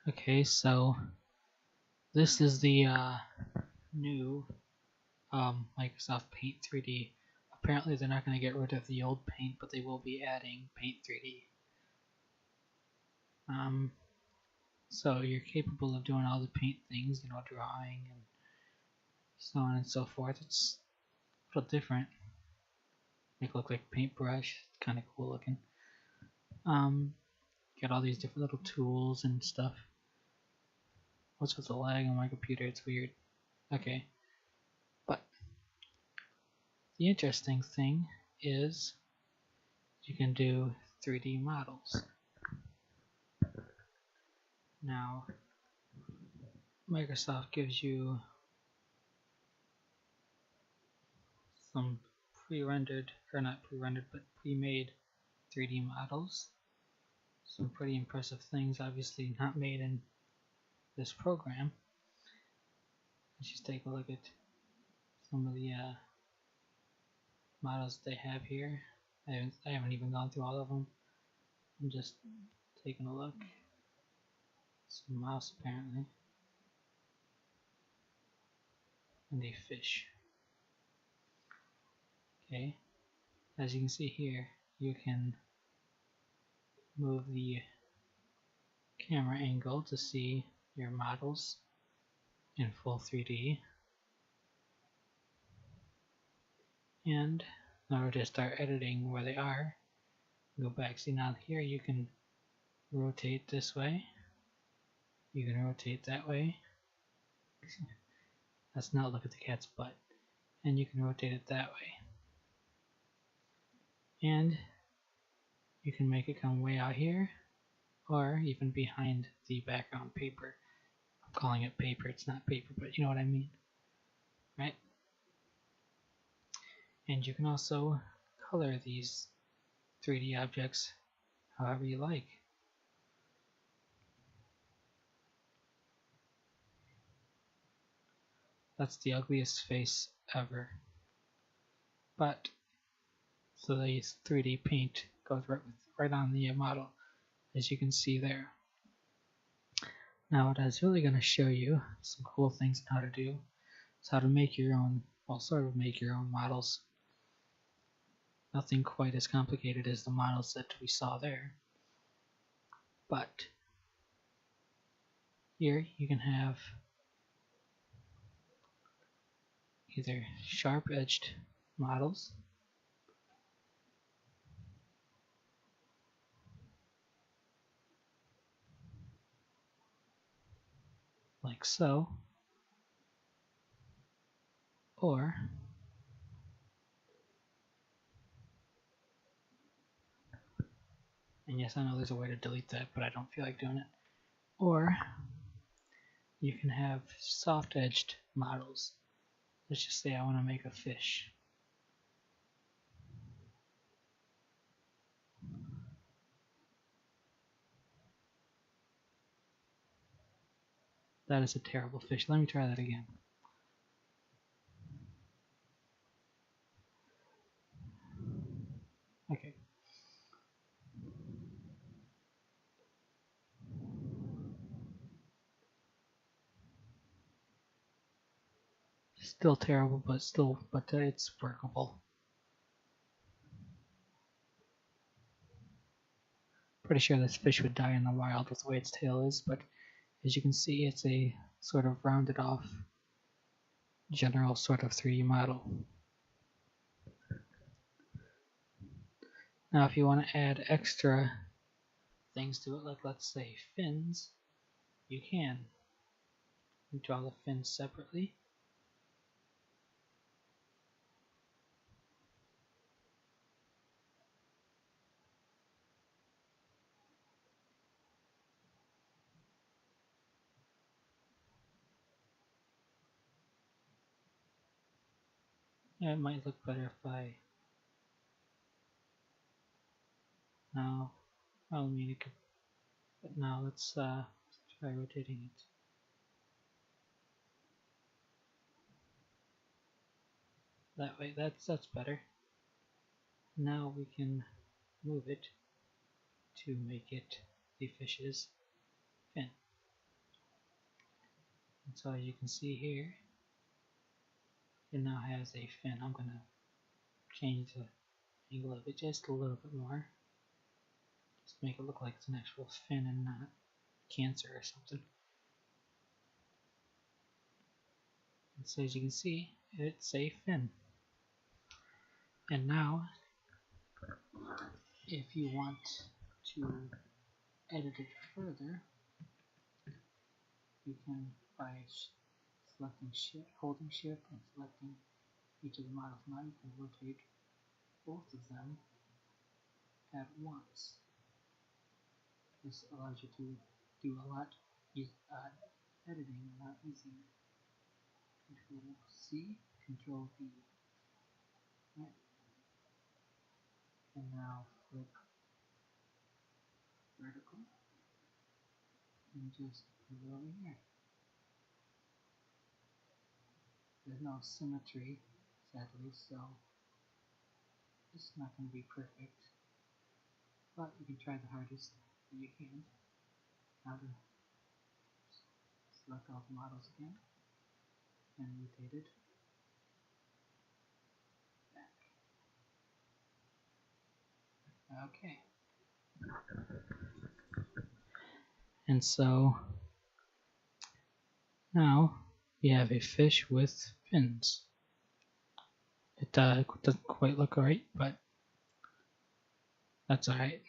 Okay, so this is the new Microsoft Paint 3D. Apparently they're not going to get rid of the old Paint, but they will be adding Paint 3D. So you're capable of doing all the Paint things, drawing and so on and so forth. It's a little different. Make it look like paintbrush. Kind of cool looking. Got all these different little tools and stuff. What's with the lag on my computer? It's weird. Okay. But the interesting thing is you can do 3D models. Now, Microsoft gives you some pre-rendered, or not pre-rendered, but pre-made 3D models. Some pretty impressive things, obviously not made in this program. Let's just take a look at some of the models they have here. I haven't even gone through all of them. I'm just taking a look. It's a mouse apparently. And a fish. Okay. As you can see here, you can move the camera angle to see your models in full 3D. And in order to start editing where they are, go back. See, now here you can rotate this way. You can rotate that way. Let's not look at the cat's butt. And you can rotate it that way. And you can make it come way out here, or even behind the background paper. I'm calling it paper, it's not paper, but you know what I mean, right? And you can also color these 3D objects however you like. That's the ugliest face ever. But so the 3D paint goes right on the model, as you can see there. Now what I was really going to show you, some cool things on how to do, is how to make your own, well, sort of make your own models. Nothing quite as complicated as the models that we saw there. But here you can have either sharp-edged models, like so, or and yes, I know there's a way to delete that, but I don't feel like doing it. Or you can have soft-edged models. Let's just say I want to make a fish. That is a terrible fish. Let me try that again. Okay. Still terrible, but it's workable. Pretty sure this fish would die in the wild with the way its tail is, but as you can see, it's a sort of rounded off general sort of 3D model. Now if you want to add extra things to it, like let's say fins, you can. You draw the fins separately. Yeah, it might look better if I now, I mean it could, but now let's try rotating it. That way, that's better. Now we can move it to make it the fish's fin. And so as you can see here, it now has a fin. I'm going to change the angle of it just a little bit more. Just make it look like it's an actual fin and not cancer or something. And so as you can see, it's a fin. And now, if you want to edit it further, you can by selecting shift, holding shift and selecting each of the models. Now you can rotate both of them at once. This allows you to do a lot editing a lot easier. Control C, Control V, right? And now flip vertical and just put it over here. There's no symmetry, sadly, so it's not going to be perfect. But you can try the hardest that you can. Now to select all the models again and rotate it back. Okay. And so now we have a fish with fins. It doesn't quite look right, but that's alright.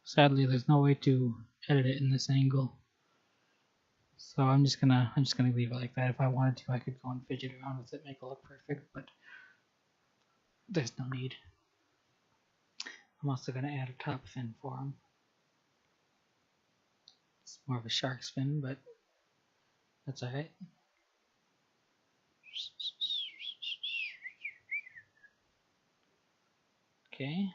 Sadly, there's no way to edit it in this angle, so I'm just gonna leave it like that. If I wanted to, I could go and fidget around with it, make it look perfect, but there's no need. I'm also gonna add a top fin for him. It's more of a shark's fin, but that's alright. Okay.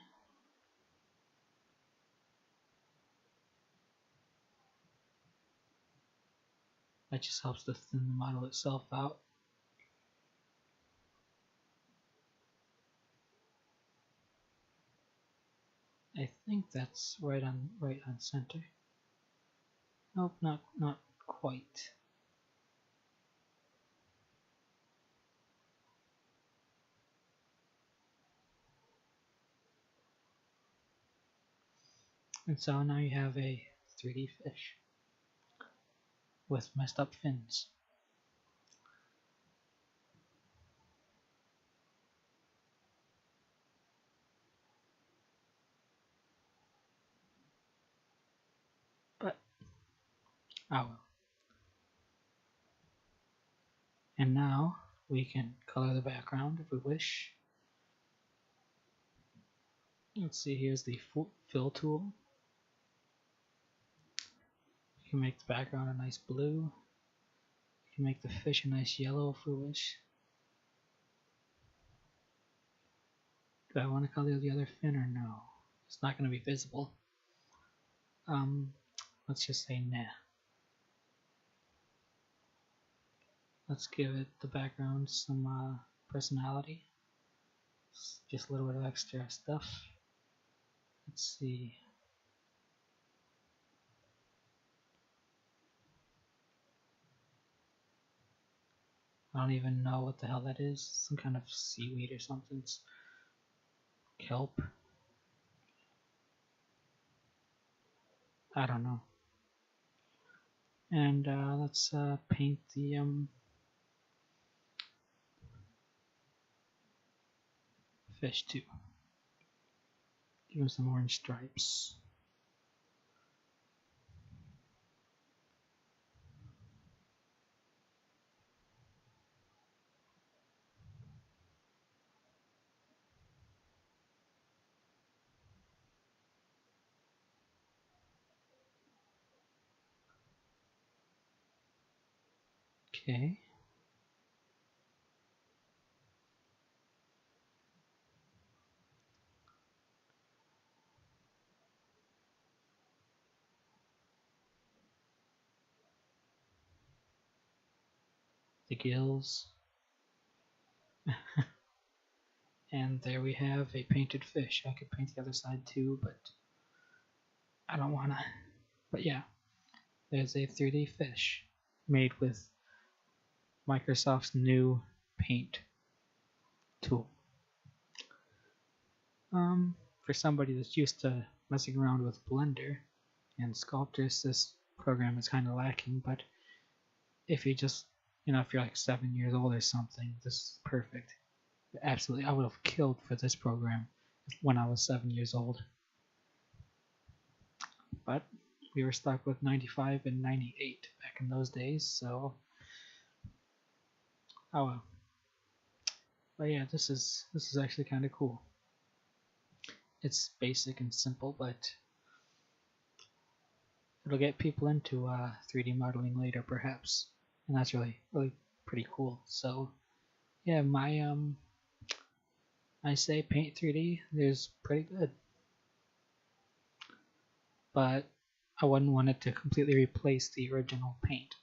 That just helps to thin the model itself out. I think that's right on center. Nope, not quite. And so now you have a 3D fish with messed up fins. But oh well. And now we can color the background if we wish. Let's see, here's the fill tool. You can make the background a nice blue. You can make the fish a nice yellow if we wish. Do I want to color the other fin or no? It's not going to be visible. Let's just say nah. Let's give it the background some personality. Just a little bit of extra stuff. Let's see. I don't even know what the hell that is. Some kind of seaweed or something. It's kelp. I don't know. And let's paint the fish too. Give him some orange stripes. Okay. The gills. And there we have a painted fish. I could paint the other side too, but I don't wanna. But yeah, there's a 3D fish made with Microsoft's new Paint tool. For somebody that's used to messing around with Blender and Sculptris, this program is kind of lacking, but if you just, if you're like 7 years old or something, this is perfect. Absolutely, I would have killed for this program when I was 7 years old. But we were stuck with 95 and 98 back in those days, so oh well. But yeah, this is actually kind of cool. It's basic and simple, but it'll get people into 3D modeling later, perhaps, and that's really pretty cool. So yeah, I say Paint 3D is pretty good, but I wouldn't want it to completely replace the original Paint.